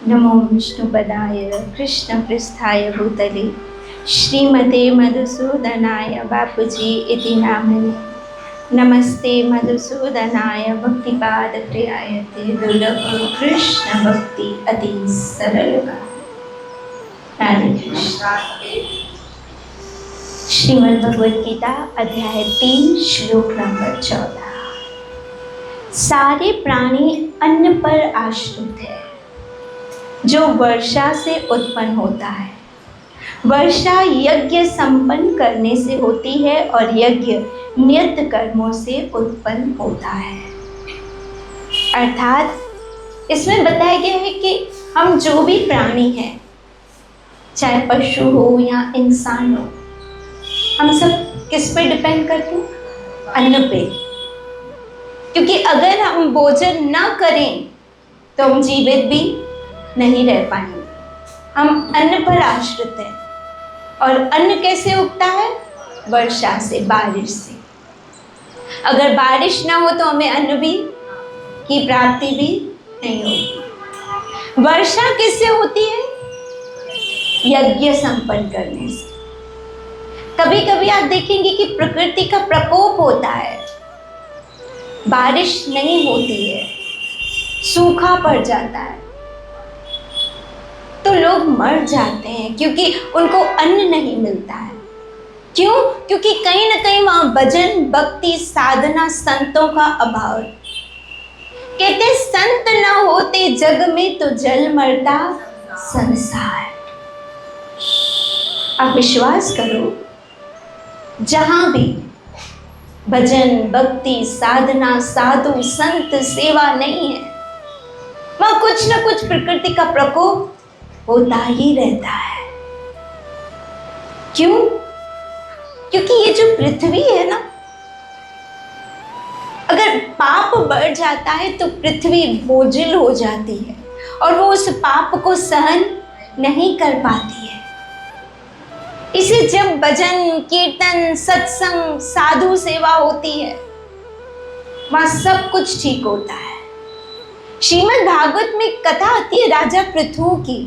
नमो विष्णुपदाय कृष्णपृष्ठाय भूतले श्रीमते मधुसूदनाय बापूजी इति नामने। नमस्ते मधुसूदनाय भक्तिपादप्रियाय ते दुर्लभ कृष्ण भक्ति अति सरल का। राधे कृष्ण। श्रीमद् भगवद गीता अध्याय 3 श्लोक नंबर 14। सारे प्राणी अन्न पर आश्रित है जो वर्षा से उत्पन्न होता है। वर्षा यज्ञ संपन्न करने से होती है और यज्ञ नियत कर्मों से उत्पन्न होता है। अर्थात इसमें बताया गया है कि हम जो भी प्राणी हैं, चाहे पशु हो या इंसान हो, हम सब किस पे डिपेंड करते हैं? अन्न पे। क्योंकि अगर हम भोजन न करें तो हम जीवित भी नहीं रह पाएंगे। हम अन्न पर आश्रित हैं। और अन्न कैसे उगता है? वर्षा से, बारिश से। अगर बारिश ना हो तो हमें अन्न भी की प्राप्ति भी नहीं होगी। वर्षा किससे होती है? यज्ञ संपन्न करने से। कभी कभी आप देखेंगे कि प्रकृति का प्रकोप होता है, बारिश नहीं होती है, सूखा पड़ जाता है, तो लोग मर जाते हैं क्योंकि उनको अन्न नहीं मिलता है। क्यों? क्योंकि कहीं ना कहीं वहां भजन, भक्ति, साधना, संतों का अभाव है। कहते संत न होते जग में तो जल मरता संसार। आप विश्वास करो, जहां भी भजन, भक्ति, साधना, साधु, संत, सेवा नहीं है, वहां कुछ न कुछ प्रकृति का प्रकोप होता ही रहता है। क्यों? क्योंकि ये जो पृथ्वी है ना, अगर पाप बढ़ जाता है तो पृथ्वी बोझिल हो जाती है और वो उस पाप को सहन नहीं कर पाती है। इसे जब भजन, कीर्तन, सत्संग, साधु सेवा होती है, वहां सब कुछ ठीक होता है। श्रीमद् भागवत में कथा आती है राजा पृथु की।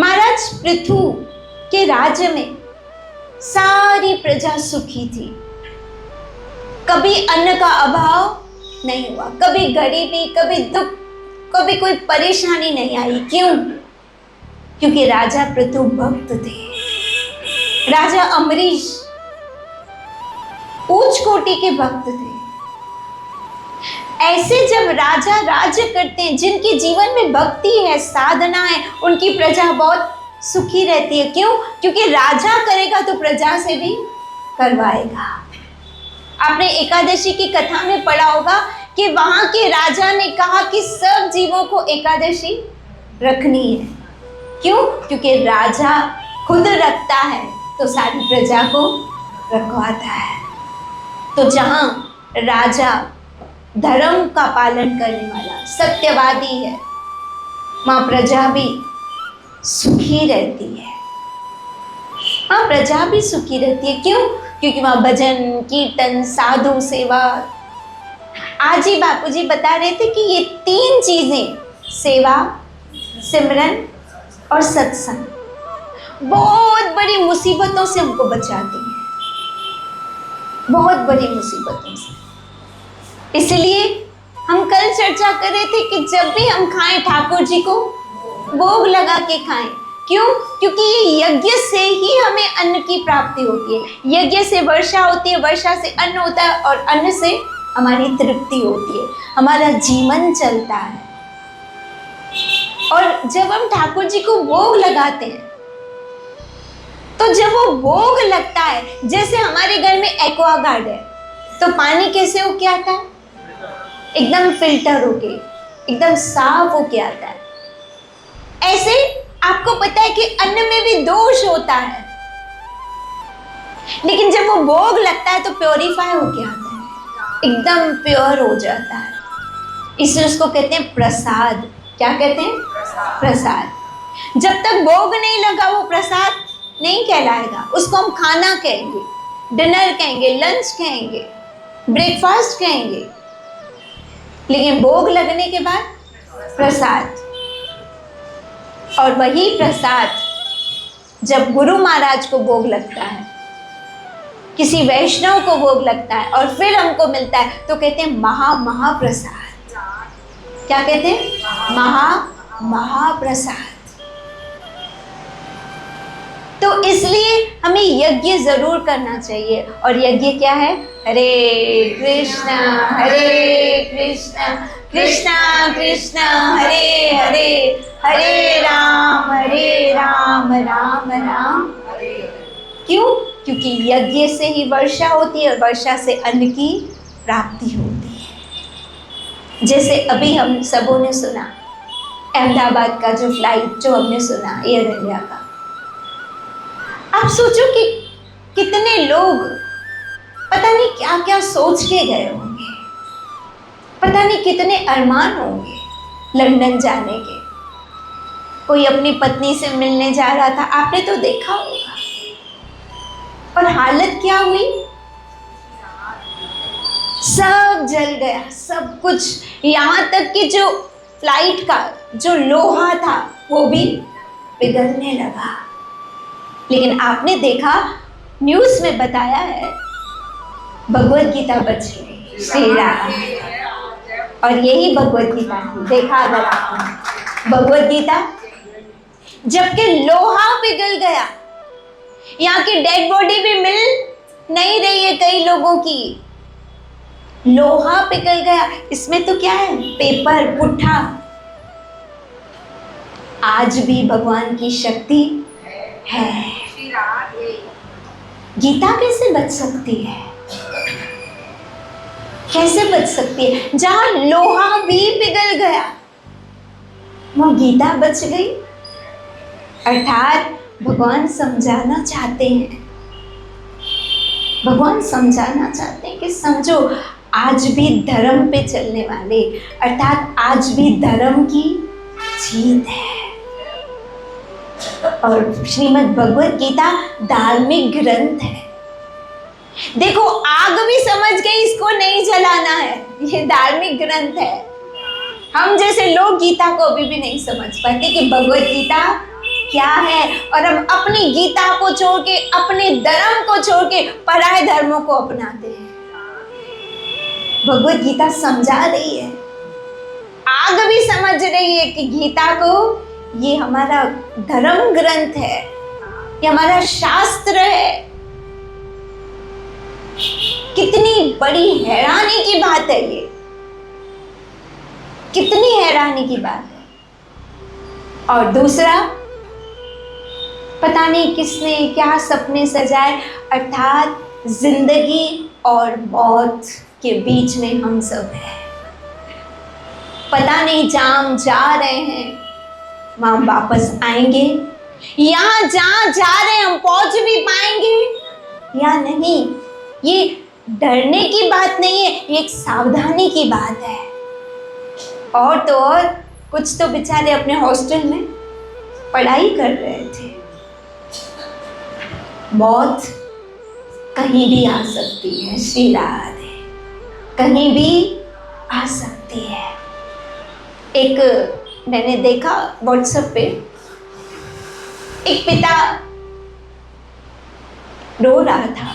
महाराज पृथु के राज्य में सारी प्रजा सुखी थी। कभी अन्न का अभाव नहीं हुआ, कभी गरीबी, कभी दुख, कभी कोई परेशानी नहीं आई। क्यों? क्योंकि राजा पृथु भक्त थे। राजा अम्बरीश उच्च कोटि के भक्त थे। ऐसे जब राजा राज्य करते हैं, जिनके जीवन में भक्ति है, साधना है, उनकी प्रजा बहुत सुखी रहती है। क्यों? क्योंकि राजा करेगा तो प्रजा से भी करवाएगा। आपने एकादशी की कथा में पढ़ा होगा कि वहां के राजा ने कहा कि सब जीवों को एकादशी रखनी है। क्यों? क्योंकि राजा खुद रखता है तो सारी प्रजा को रखवाता है। तो जहां राजा धर्म का पालन करने वाला, सत्यवादी है, वहां प्रजा भी सुखी रहती है। वहां प्रजा भी सुखी रहती है। क्यों? क्योंकि वहां भजन, कीर्तन, साधु सेवा। आज ही बापूजी बता रहे थे कि ये 3 चीजें, सेवा, सिमरन और सत्संग, बहुत बड़ी मुसीबतों से हमको बचाती है, बहुत बड़ी मुसीबतों से। इसलिए हम कल चर्चा कर रहे थे कि जब भी हम खाएं, ठाकुर जी को भोग लगा के खाएं। क्यों? क्योंकि ये यज्ञ से ही हमें अन्न की प्राप्ति होती है। यज्ञ से वर्षा होती है, वर्षा से अन्न होता है और अन्न से हमारी तृप्ति होती है, हमारा जीवन चलता है। और जब हम ठाकुर जी को भोग लगाते हैं, तो जब वो भोग लगता है, जैसे हमारे घर में एक्वागार्ड है, तो पानी कैसे होके आता है? एकदम फिल्टर होके, एकदम साफ होके आता है। ऐसे आपको पता है कि अन्न में भी दोष होता है, लेकिन जब वो भोग लगता है तो प्योरीफाई होके आता है, एकदम प्योर हो जाता है। इसलिए उसको कहते हैं प्रसाद। क्या कहते हैं? प्रसाद। जब तक भोग नहीं लगा वो प्रसाद नहीं कहलाएगा। उसको हम खाना कहेंगे, डिनर कहेंगे, लंच कहेंगे, ब्रेकफास्ट कहेंगे। लेकिन भोग लगने के बाद प्रसाद। और वही प्रसाद जब गुरु महाराज को भोग लगता है, किसी वैष्णव को भोग लगता है और फिर हमको मिलता है, तो कहते हैं महाप्रसाद। क्या कहते हैं? महाप्रसाद। तो इसलिए हमें यज्ञ जरूर करना चाहिए। और यज्ञ क्या है? हरे कृष्णा कृष्णा कृष्णा हरे हरे, हरे राम राम राम हरे। क्यों? क्योंकि यज्ञ से ही वर्षा होती है और वर्षा से अन्न की प्राप्ति होती है। जैसे अभी हम सबों ने सुना अहमदाबाद का जो फ्लाइट जो हमने सुना एयर इंडिया का, आप सोचो कि कितने लोग पता नहीं क्या क्या सोच के गए होंगे, पता नहीं कितने अरमान होंगे लंदन जाने के। कोई अपनी पत्नी से मिलने जा रहा था, आपने तो देखा होगा, और हालत क्या हुई? सब जल गया, सब कुछ, यहाँ तक कि जो फ्लाइट का जो लोहा था वो भी पिघलने लगा। लेकिन आपने देखा, न्यूज़ में बताया है, भगवत गीता बच गई, श्री राम। और यही भगवत गीता देखा अगर आपने, भगवत गीता जबकि लोहा पिघल गया, यहाँ की डेड बॉडी भी मिल नहीं रही है कई लोगों की, लोहा पिघल गया। इसमें तो क्या है? पेपर, पुट्ठा। आज भी भगवान की शक्ति है। गीता कैसे बच सकती है? कैसे बच सकती है? जहां लोहा भी पिघल गया वो गीता बच गई। अर्थात भगवान समझाना चाहते हैं, भगवान समझाना चाहते हैं कि समझो, आज भी धर्म पे चलने वाले, अर्थात आज भी धर्म की जीत है। और श्रीमद् भगवत गीता धार्मिक ग्रंथ है। देखो, आग भी समझ गई इसको नहीं जलाना है, ये धार्मिक ग्रंथ है। हम जैसे लोग गीता को अभी भी नहीं समझ पाते कि भगवत गीता क्या है, और हम अपनी गीता को छोड़ के, अपने धर्म को छोड़ के पराये धर्मों को अपनाते हैं। भगवत गीता समझा रही है, आग भी समझ रही है कि गीता को ये हमारा धर्म ग्रंथ है, ये हमारा शास्त्र है। कितनी बड़ी हैरानी की बात है ये, कितनी हैरानी की बात है। और दूसरा, पता नहीं किसने क्या सपने सजाए, अर्थात जिंदगी और मौत के बीच में हम सब हैं। पता नहीं जहाँ जा रहे हैं वहाँ वापस आएंगे, यहाँ जहाँ जा रहे हैं हम पहुँच भी पाएंगे या नहीं। ये डरने की बात नहीं है, ये एक सावधानी की बात है। और तो और, कुछ तो बेचारे अपने हॉस्टल में पढ़ाई कर रहे थे। मौत कहीं भी आ सकती है, श्री राधे, कहीं भी आ सकती है। एक मैंने देखा व्हाट्सएप पे, एक पिता रो रहा था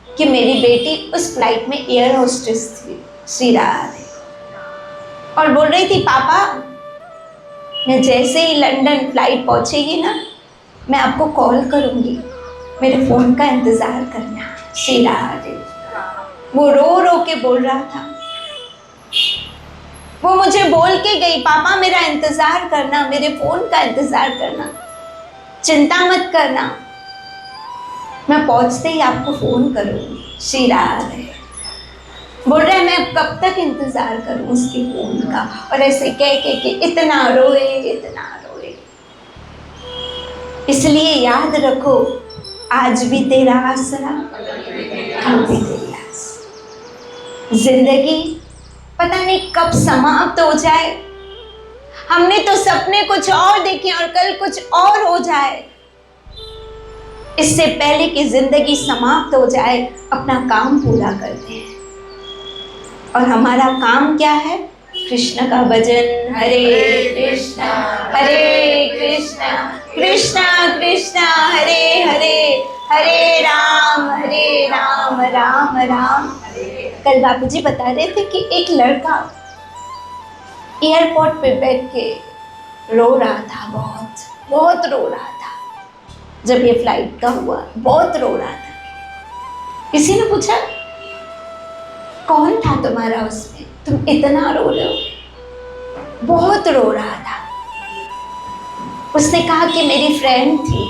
कि मेरी बेटी उस फ्लाइट में एयर होस्टेस थी, श्री राधे, और बोल रही थी, पापा मैं जैसे ही लंदन फ्लाइट पहुंचेगी ना, मैं आपको कॉल करूंगी, मेरे फ़ोन का इंतज़ार करना, श्री राधे। वो रो रो के बोल रहा था, वो मुझे बोल के गई, पापा मेरा इंतज़ार करना, मेरे फ़ोन का इंतज़ार करना, चिंता मत करना, मैं पहुंचते ही आपको फ़ोन करूँगी, श्री राधे। बोल रहे मैं कब तक इंतज़ार करूँ उसके फ़ोन का, और ऐसे कह के इतना रोए, इतना रोए। इसलिए याद रखो, आज भी तेरा आसरा, कल भी तेरा आसरा। जिंदगी पता नहीं कब समाप्त हो जाए। हमने तो सपने कुछ और देखे और कल कुछ और हो जाए। इससे पहले कि जिंदगी समाप्त हो जाए, अपना काम पूरा करते हैं। और हमारा काम क्या है? कृष्ण का भजन, हरे कृष्णा कृष्णा कृष्णा हरे हरे, हरे राम राम राम। कल बापूजी बता रहे थे कि एक लड़का एयरपोर्ट पे बैठ के रो रहा था, बहुत बहुत रो रहा था। जब ये फ्लाइट का हुआ बहुत रो रहा था। किसी ने पूछा कौन था तुम्हारा उसमें, तुम इतना रो रहे हो? बहुत रो रहा था। उसने कहा कि मेरी फ्रेंड थी।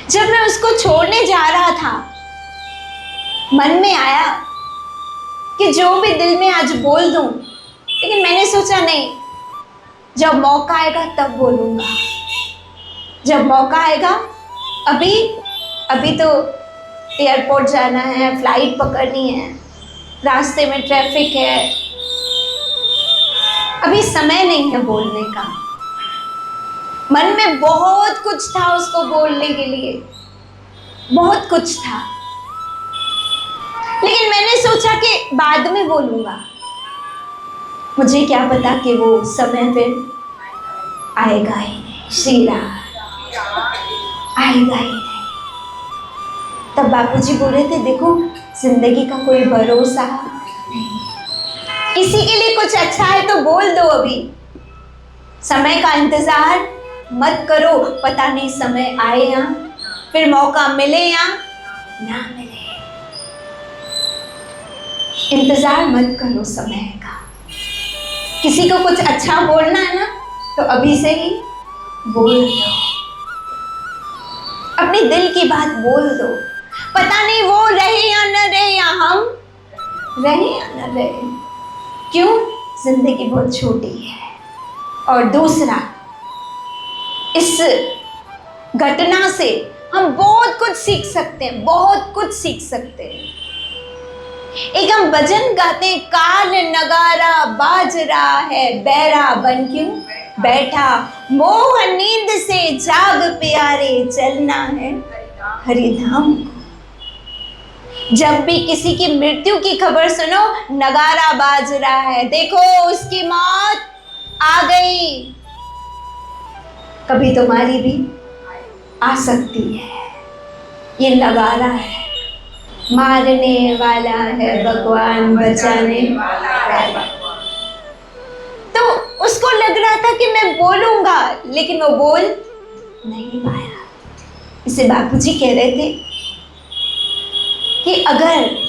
जब मैं उसको छोड़ने जा रहा था, मन में आया कि जो भी दिल में आज बोल दूं, लेकिन मैंने सोचा नहीं, जब मौका आएगा तब बोलूंगा। जब मौका आएगा, अभी तो एयरपोर्ट जाना है, फ्लाइट पकड़नी है, रास्ते में ट्रैफिक है, अभी समय नहीं है बोलने का। मन में बहुत कुछ था उसको बोलने के लिए, बहुत कुछ था, लेकिन मैंने सोचा कि बाद में बोलूंगा। मुझे क्या पता कि वो समय फिर आएगा ही नहीं, श्री राम आएगा ही नहीं। तब बापूजी बोले थे, देखो जिंदगी का कोई भरोसा नहीं, किसी के लिए कुछ अच्छा है तो बोल दो, अभी समय का इंतजार मत करो, पता नहीं समय आए या फिर मौका मिले या ना मिले। इंतजार मत करो समय का। किसी को कुछ अच्छा बोलना है ना, तो अभी से ही बोल दो, अपने दिल की बात बोल दो। पता नहीं वो रहे या न रहे, या हम रहे या न रहे। क्यों? जिंदगी बहुत छोटी है। और दूसरा, इस घटना से हम बहुत कुछ सीख सकते हैं, बहुत कुछ सीख सकते हैं। एक हम भजन गाते हैं, काल नगारा बाज रहा है, बैरा बन क्यों बैठा, मोह नींद से जाग प्यारे, चलना है हरिधाम को। जब भी किसी की मृत्यु की खबर सुनो, नगारा बाज रहा है, देखो उसकी मौत आ गई, कभी तुम्हारी भी आ सकती है। ये नगारा है, मारने वाला है भगवान, बचाने वाला है। तो उसको लग रहा था कि मैं बोलूंगा, लेकिन वो बोल नहीं पाया। इसे बापूजी कह रहे थे कि अगर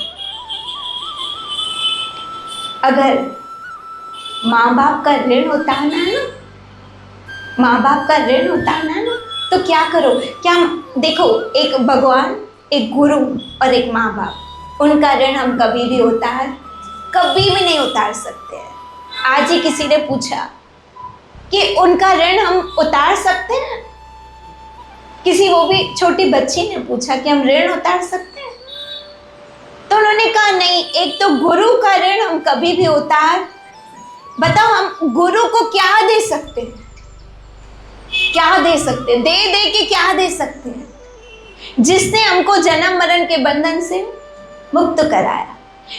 माँ बाप का ऋण उतारना है ना, माँ बाप का ऋण उतारना है ना, तो क्या करो, क्या देखो, एक भगवान, एक गुरु और एक माँ बाप, उनका ऋण हम कभी भी नहीं उतार सकते हैं। आज ही किसी ने पूछा कि उनका ऋण हम उतार सकते हैं? किसी, वो भी छोटी बच्ची ने पूछा कि हम ऋण उतार सकते हैं? तो उन्होंने कहा नहीं, एक तो गुरु का ऋण हम कभी भी बताओ हम गुरु को क्या दे सकते हैं? क्या दे सकते हैं? दे के क्या दे सकते हैं? जिसने हमको जन्म मरण के बंधन से मुक्त कराया,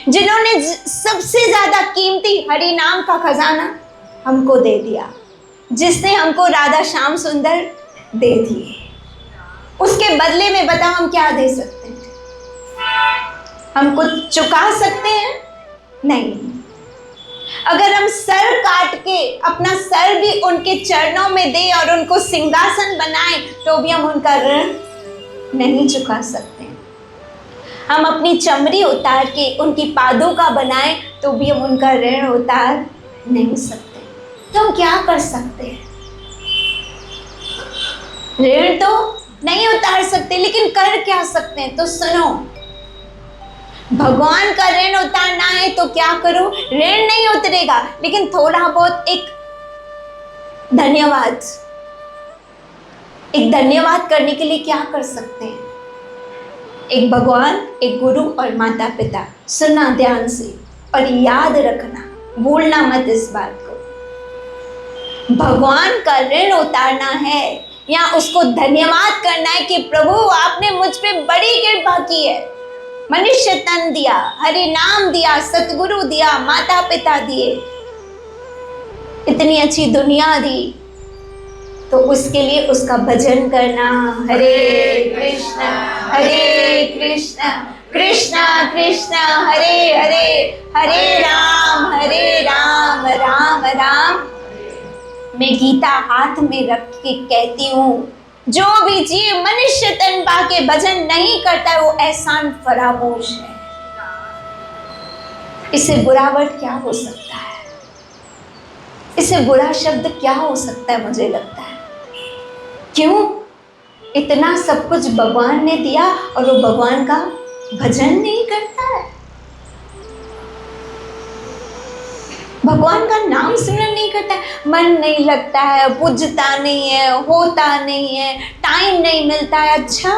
जिन्होंने सबसे ज्यादा कीमती हरि नाम का खजाना हमको दे दिया, जिसने हमको राधा श्याम सुंदर दे दिए, उसके बदले में बताओ हम क्या दे सकते हैं? हम कुछ चुका सकते हैं? नहीं। अगर हम सर काट के अपना सर भी उनके चरणों में दे और उनको सिंहासन बनाए, तो भी हम उनका ऋण नहीं चुका सकते। हम अपनी चमड़ी उतार के उनकी पादुका बनाए, तो भी हम उनका ऋण उतार नहीं सकते। तो हम क्या कर सकते हैं? ऋण तो नहीं उतार सकते, लेकिन कर क्या सकते हैं? तो सुनो, भगवान का ऋण उतारना है तो क्या करो? ऋण नहीं उतरेगा, लेकिन थोड़ा बहुत एक धन्यवाद करने के लिए क्या कर सकते हैं? एक भगवान, एक गुरु और माता पिता। सुनना ध्यान से और याद रखना, भूलना मत इस बात को। भगवान का ऋण उतारना है या उसको धन्यवाद करना है कि प्रभु आपने मुझ पे बड़ी कृपा की है, मनुष्य तन दिया, हरि नाम दिया, सतगुरु दिया, माता पिता दिए, इतनी अच्छी दुनिया दी, तो उसके लिए उसका भजन करना, हरे कृष्ण कृष्ण कृष्ण हरे हरे, हरे राम राम राम। मैं गीता हाथ में रख के कहती हूँ, जो भी जीव मनुष्य तन पाके भजन नहीं करता है वो एहसान फरामोश है। इससे बुरा वर्ड क्या हो सकता है? इससे बुरा शब्द क्या हो सकता है? मुझे लगता है क्यों इतना सब कुछ भगवान ने दिया और वो भगवान का भजन नहीं करता है, भगवान का नाम सिमरन नहीं करता है, मन नहीं लगता है, पूजता नहीं है, होता नहीं है, टाइम नहीं मिलता है। अच्छा,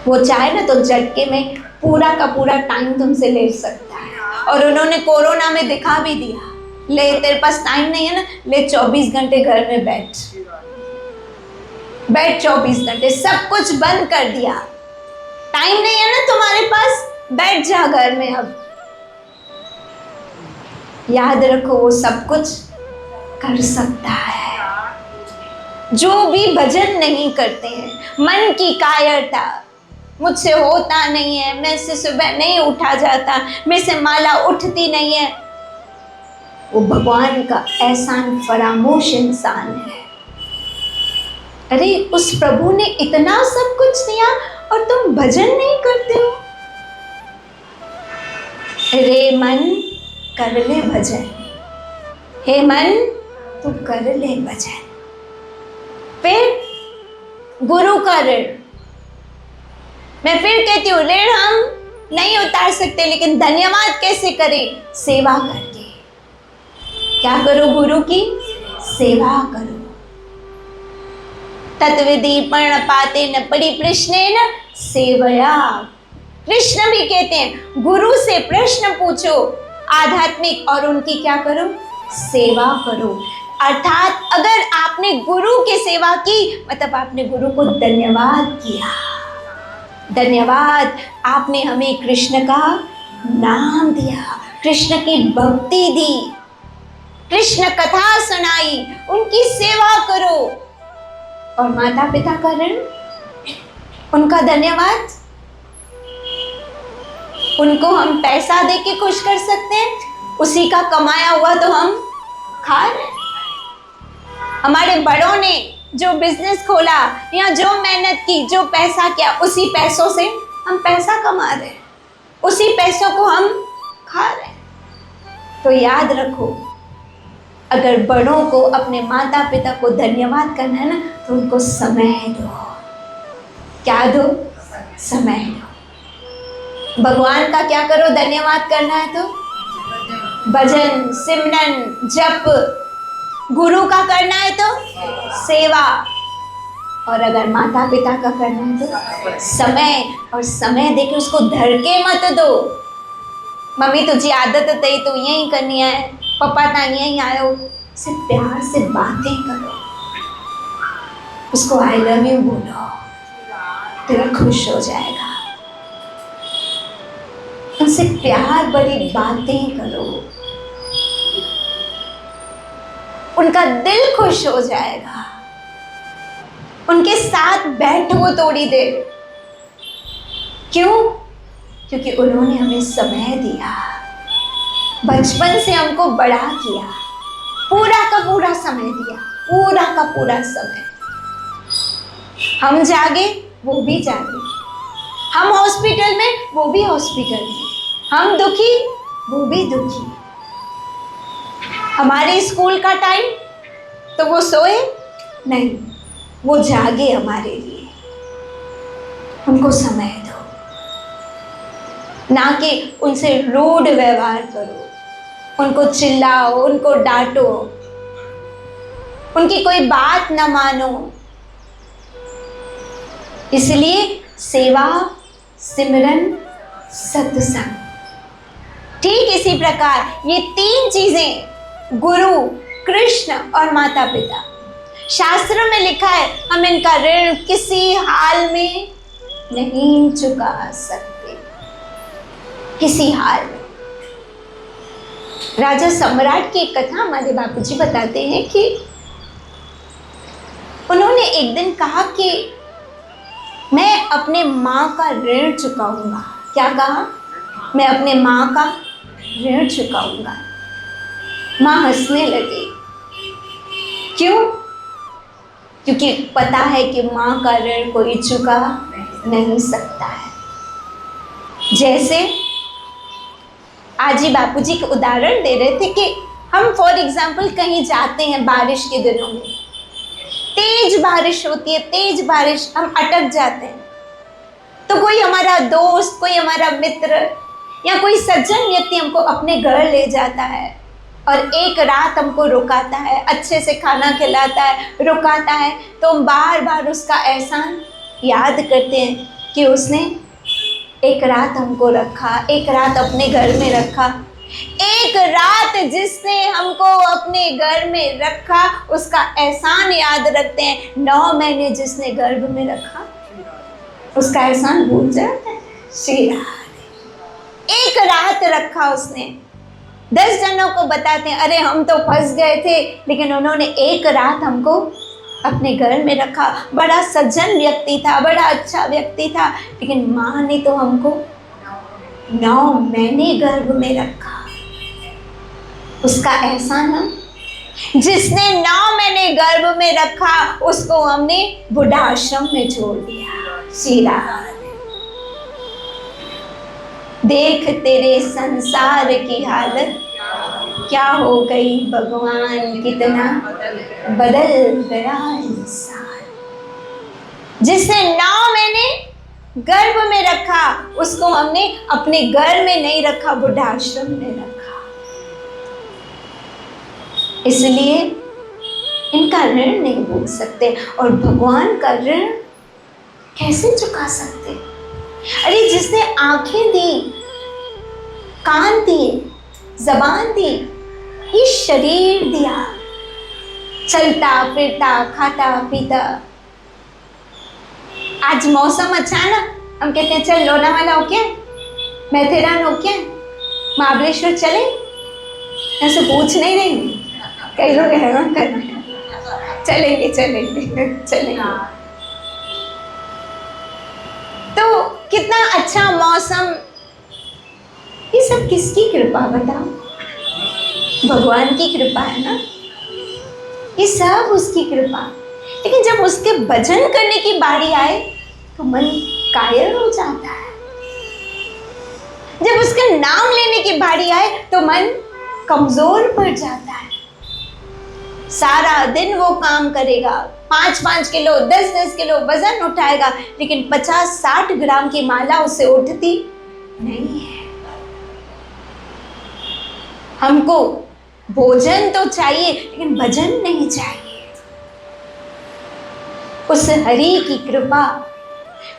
वो चाहे ना तो झटके में पूरा का पूरा टाइम तुमसे ले सकता है। और उन्होंने कोरोना में दिखा भी दिया, ले तेरे पास टाइम नहीं है ना, ले 24 घंटे घर में बैठ 24 घंटे, सब कुछ बंद कर दिया। टाइम नहीं है ना तुम्हारे पास, बैठ जा घर में। अब याद रखो वो सब कुछ कर सकता है। जो भी भजन नहीं करते हैं, मन की कायरता, मुझसे होता नहीं है, मैं से सुबह नहीं उठा जाता, मेरे से माला उठती नहीं है, वो भगवान का एहसान फरामोश इंसान है। अरे उस प्रभु ने इतना सब कुछ दिया और तुम भजन नहीं करते हो। रे मन कर ले भजन, हे मन तू कर ले भजन। फिर गुरु का ऋण, मैं फिर कहती हूँ, ऋण हम नहीं उतार सकते, लेकिन धन्यवाद कैसे करें? सेवा करके। क्या करो? गुरु की सेवा करो। तत्विधि प्रणपाते न परिप्रश्नेन सेवया। कृष्ण भी कहते हैं गुरु से प्रश्न पूछो आध्यात्मिक और उनकी क्या करो? सेवा करो। अर्थात अगर आपने गुरु की सेवा की मतलब आपने गुरु को धन्यवाद किया। धन्यवाद, आपने हमें कृष्ण का नाम दिया, कृष्ण की भक्ति दी, कृष्ण कथा सुनाई, उनकी सेवा करो। और माता पिता का ऋण, उनका धन्यवाद, उनको हम पैसा दे के खुश कर सकते हैं, उसी का कमाया हुआ तो हम खा रहे। हमारे बड़ों ने जो बिजनेस खोला या जो मेहनत की, जो पैसा किया, उसी पैसों से हम पैसा कमा रहे, उसी पैसों को हम खा रहे। तो याद रखो, अगर बड़ों को, अपने माता पिता को धन्यवाद करना है ना, तो उनको समय दो। क्या दो? समय दो। भगवान का क्या करो? धन्यवाद करना है तो भजन, सिमरन, जप। गुरु का करना है तो सेवा, और अगर माता पिता का करना है तो समय। और समय देके उसको धड़के मत दो। मम्मी तुझी आदत तई तो यही करनी है, पापा ता यही आयो, से प्यार से बातें करो, उसको आई लव यू बोलो, तेरा खुश हो जाएगा। उनसे प्यार भरी बातें करो, उनका दिल खुश हो जाएगा। उनके साथ बैठो थोड़ी देर। क्यों? क्योंकि उन्होंने हमें समय दिया, बचपन से हमको बड़ा किया, पूरा का पूरा समय दिया, पूरा का पूरा समय। हम जागे वो भी जागे, हम हॉस्पिटल में वो भी हॉस्पिटल में, हम दुखी वो भी दुखी। हमारे स्कूल का टाइम तो वो सोए नहीं, वो जागे हमारे लिए। उनको समय दो, ना कि उनसे रूड व्यवहार करो, उनको चिल्लाओ, उनको डांटो, उनकी कोई बात न मानो। इसलिए सेवा, सिमरन, सत्संग। ठीक इसी प्रकार ये तीन चीजें, गुरु, कृष्ण और माता पिता, शास्त्रों में लिखा है हम इनका ऋण किसी हाल में नहीं चुका सकते, किसी हाल में। राजा सम्राट की एक कथा हमारे बापूजी बताते हैं कि उन्होंने एक दिन कहा कि मैं अपने माँ का ऋण चुकाऊंगा। क्या कहा? मैं अपने माँ का ऋण चुकाऊंगा। माँ हंसने लगी। क्यों? क्योंकि पता है कि माँ का ऋण कोई चुका नहीं सकता है। जैसे आज ही बापूजी के उदाहरण दे रहे थे कि हम फॉर एग्जाम्पल कहीं जाते हैं बारिश के दिनों में, तेज बारिश होती है, तेज बारिश, हम अटक जाते हैं, तो कोई हमारा दोस्त, कोई हमारा मित्र या कोई सज्जन व्यक्ति हमको अपने घर ले जाता है और एक रात हमको रुकाता है, अच्छे से खाना खिलाता है, रुकाता है, तो हम बार बार उसका एहसान याद करते हैं कि उसने एक रात हमको रखा, एक रात अपने घर में रखा। एक रात जिसने हमको अपने घर में रखा उसका एहसान याद रखते हैं। 9 महीने जिसने गर्भ में रखा उसका एहसान भूल जाता है। श्री राधे। एक रात रखा उसने। 10 जनों को बताते हैं अरे हम तो फंस गए थे, लेकिन उन्होंने एक रात हमको अपने घर में रखा। बड़ा सज्जन व्यक्ति था, बड़ा अच्छा व्यक्ति था, लेकिन माँ ने तो हमको 9 महीने गर्भ में रखा। उसका एहसान हम, जिसने 9 महीने गर्भ में रखा उसको हमने बुढ़ाश्रम में छोड़ दिया। श्री राधे। देख तेरे संसार की हालत क्या हो गई भगवान, कितना बदल गया इंसान। जिसने 9 महीने गर्भ में रखा उसको हमने अपने घर में नहीं रखा, बुढ़ाश्रम में रखा। इसलिए इनका ऋण नहीं भूल सकते, और भगवान का ऋण कैसे चुका सकते? अरे जिसने आंखें दी, कान दिए, जबान दी, ये शरीर दिया, चलता फिरता खाता पीता। आज मौसम अच्छा है ना, हम कहते हैं चल लोनावाला हो क्या, माथेरान हो क्या, महाबलेश्वर चले। ऐसे पूछ नहीं रही, कई लोग हैरान कर रहे हैं, चलेंगे चलेंगे चलेंगे। तो कितना अच्छा मौसम, ये सब किसकी कृपा बताओ? भगवान की कृपा है ना, ये सब उसकी कृपा। लेकिन जब उसके भजन करने की बारी आए तो मन कायल हो जाता है। जब उसका नाम लेने की बारी आए तो मन कमजोर पड़ जाता है। सारा दिन वो काम करेगा, 5-5 किलो 10-10 किलो वजन उठाएगा, लेकिन 50-60 ग्राम की माला उससे उठती नहीं है। हमको भोजन तो चाहिए लेकिन भजन नहीं चाहिए। उस हरि की कृपा,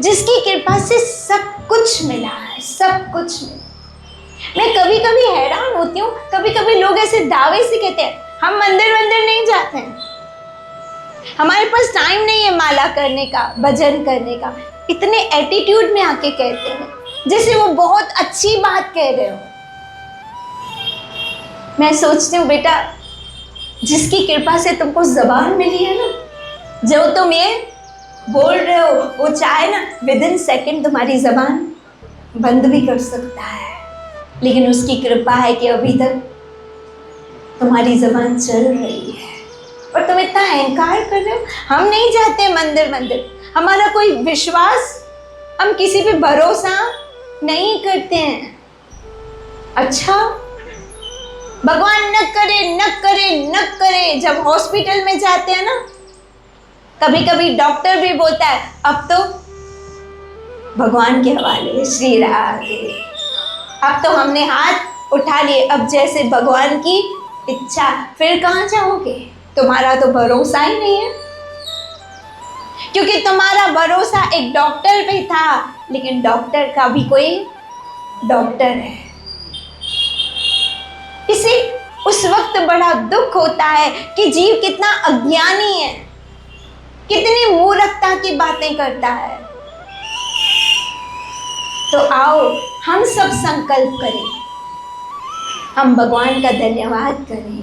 जिसकी कृपा से सब कुछ मिला है, सब कुछ मिला। मैं कभी कभी हैरान होती हूँ, कभी कभी लोग ऐसे दावे से कहते हैं हम मंदिर नहीं जाते हैं, हमारे पास टाइम नहीं है माला करने का, भजन करने का। इतने एटीट्यूड में आके कहते हैं जैसे वो बहुत अच्छी बात कह रहे हो। मैं सोचती हूँ बेटा, जिसकी कृपा से तुमको जबान मिली है ना, जो तुम ये बोल रहे हो, वो चाहे ना विदिन सेकंड तुम्हारी जबान बंद भी कर सकता है, लेकिन उसकी कृपा है कि अभी तक तुम्हारी जबान चल रही है। और तुम इतना अहंकार कर रहे हो। हम नहीं जाते मंदिर, हमारा कोई विश्वास, हम किसी पे भरोसा नहीं करते हैं। अच्छा, भगवान न करे न करे न करे। जब हॉस्पिटल में जाते हैं ना, कभी कभी डॉक्टर भी बोलता है अब तो भगवान के हवाले, श्री राधे, अब तो हमने हाथ उठा लिए, अब जैसे भगवान की इच्छा। फिर कहाँ जाओगे? तुम्हारा तो भरोसा ही नहीं है, क्योंकि तुम्हारा भरोसा एक डॉक्टर पे था, लेकिन डॉक्टर का भी कोई डॉक्टर है। इसे उस वक्त बड़ा दुख होता है कि जीव कितना अज्ञानी है, कितनी मूर्खता की बातें करता है। तो आओ हम सब संकल्प करें, हम भगवान का धन्यवाद करेंगे।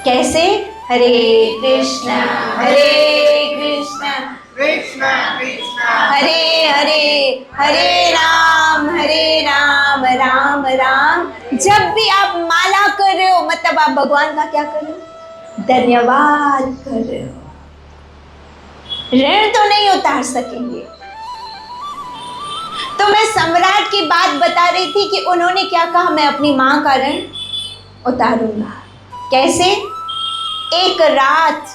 कैसे? हरे कृष्णा कृष्णा कृष्णा हरे हरे, हरे राम राम राम। जब भी आप माला कर रहे हो मतलब आप भगवान का क्या कर रहे हो? धन्यवाद कर रहे हो। ऋण तो नहीं उतार सकेंगे। तो मैं सम्राट की बात बता रही थी कि उन्होंने क्या कहा, मैं अपनी माँ का ऋण उतारूंगा। कैसे? एक रात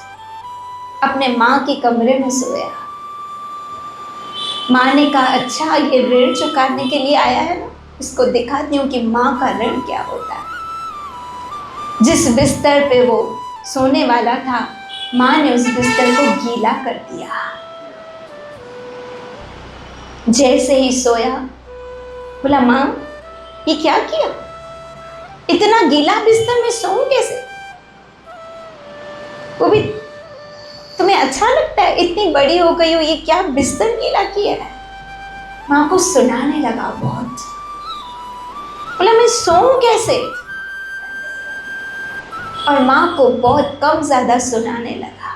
अपने माँ के कमरे में सोया। माँ ने कहा अच्छा ये ऋण चुकाने के लिए आया है ना, इसको दिखाती हूँ कि माँ का ऋण क्या होता है। जिस बिस्तर पे वो सोने वाला था, माँ ने उस बिस्तर को गीला कर दिया। जैसे ही सोया बोला माँ ये क्या किया, इतना गीला बिस्तर में सोऊं कैसे? वो भी तुम्हें अच्छा लगता है, इतनी बड़ी हो गई हो, ये क्या बिस्तर गीला किया है? माँ को सुनाने लगा बहुत। बोला मैं सोऊं कैसे? और माँ को बहुत कम ज्यादा सुनाने लगा।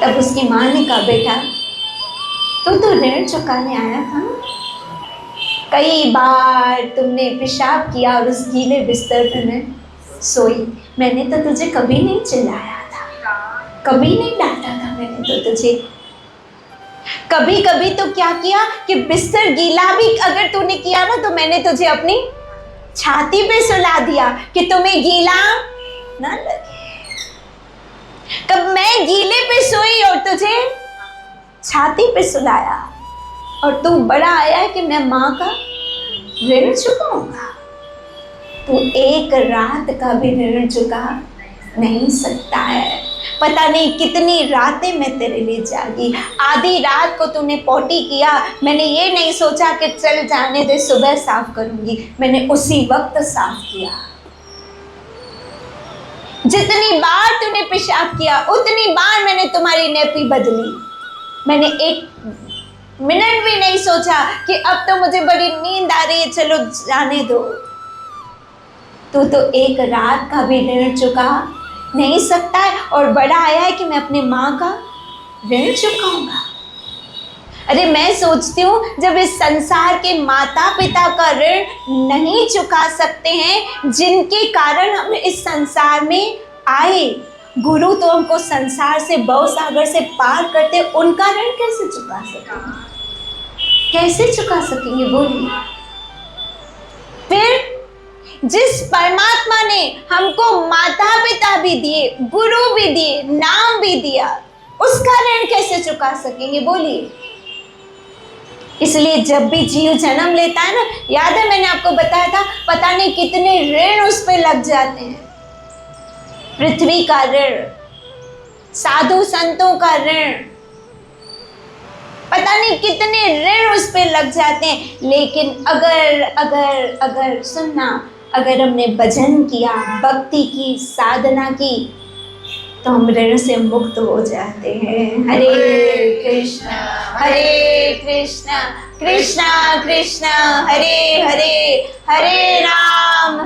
तब उसकी माँ ने कहा बेटा तू तो ऋण चुकाने आया था ना, कई बार तुमने पेशाब किया और उस गीले बिस्तर पर मैं सोई। मैंने तो तुझे कभी नहीं चिल्लाया था, कभी नहीं डांटा था मैंने तो तुझे। कभी कभी तो क्या किया कि बिस्तर गीला भी अगर तूने किया ना तो मैंने तुझे अपनी छाती पे सुला दिया कि तुम्हें गीला ना लगे। कब मैं गीले पे सोई और तुझे छाती पे सुलाया, और तू बड़ा आया है कि मैं माँ का ऋण चुकाऊंगा। तू एक रात का भी ऋण चुका नहीं सकता है। पता नहीं कितनी रातें मैं तेरे लिए जागी। आधी रात को तूने पोटी किया, मैंने ये नहीं सोचा कि चल जाने दे सुबह साफ करूंगी, मैंने उसी वक्त साफ किया। जितनी बार तूने पेशाब किया उतनी बार मैंने तुम्हारी नेपी बदली। मैंने एक मिनट भी नहीं सोचा कि अब तो मुझे बड़ी नींद आ रही है, चलो जाने दो। तू तो एक रात का भी ऋण चुका नहीं सकता है और बड़ा आया है कि मैं अपने माँ का ऋण चुकाऊंगा। अरे मैं सोचती हूँ जब इस संसार के माता पिता का ऋण नहीं चुका सकते हैं, जिनके कारण हम इस संसार में आए, गुरु तो हमको संसार से भव सागर से पार करते, उनका ऋण कैसे चुका सकेंगे? कैसे चुका सकेंगे बोलिए? फिर जिस परमात्मा ने हमको माता पिता भी दिए, गुरु भी दिए, नाम भी दिया, उसका ऋण कैसे चुका सकेंगे बोलिए? इसलिए जब भी जीव जन्म लेता है ना, याद है मैंने आपको बताया था, पता नहीं कितने ऋण उस पे लग जाते हैं। पृथ्वी का ऋण, साधु संतों का ऋण, पता नहीं कितने ऋण उस पे लग जाते हैं। लेकिन अगर अगर अगर सुनना, अगर हमने भजन किया, भक्ति की, साधना की, तो हम ऋण से मुक्त हो जाते हैं। हरे कृष्णा कृष्णा कृष्णा हरे हरे, हरे राम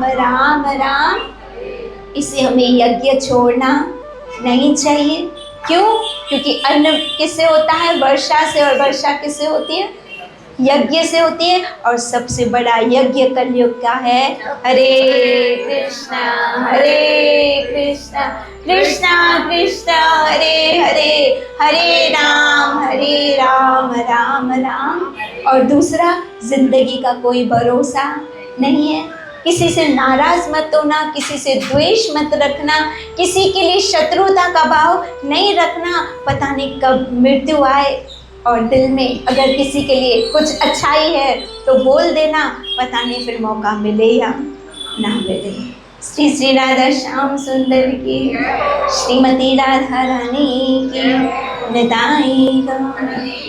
राम राम। इसे हमें यज्ञ छोड़ना नहीं चाहिए। क्यों? क्योंकि अन्न किससे होता है? वर्षा से, और वर्षा किससे होती है? यज्ञ से होती है। और सबसे बड़ा यज्ञ कलयुग का है। हरे कृष्णा कृष्णा कृष्णा हरे हरे, हरे राम राम राम। और दूसरा, जिंदगी का कोई भरोसा नहीं है। किसी से नाराज मत होना, किसी से द्वेष मत रखना, किसी के लिए शत्रुता का भाव नहीं रखना। पता नहीं कब मृत्यु आए, और दिल में अगर किसी के लिए कुछ अच्छाई है तो बोल देना, पता नहीं फिर मौका मिले या ना मिले। श्री श्री राधा श्याम सुंदर की, श्रीमती राधा रानी की, निताई गौर।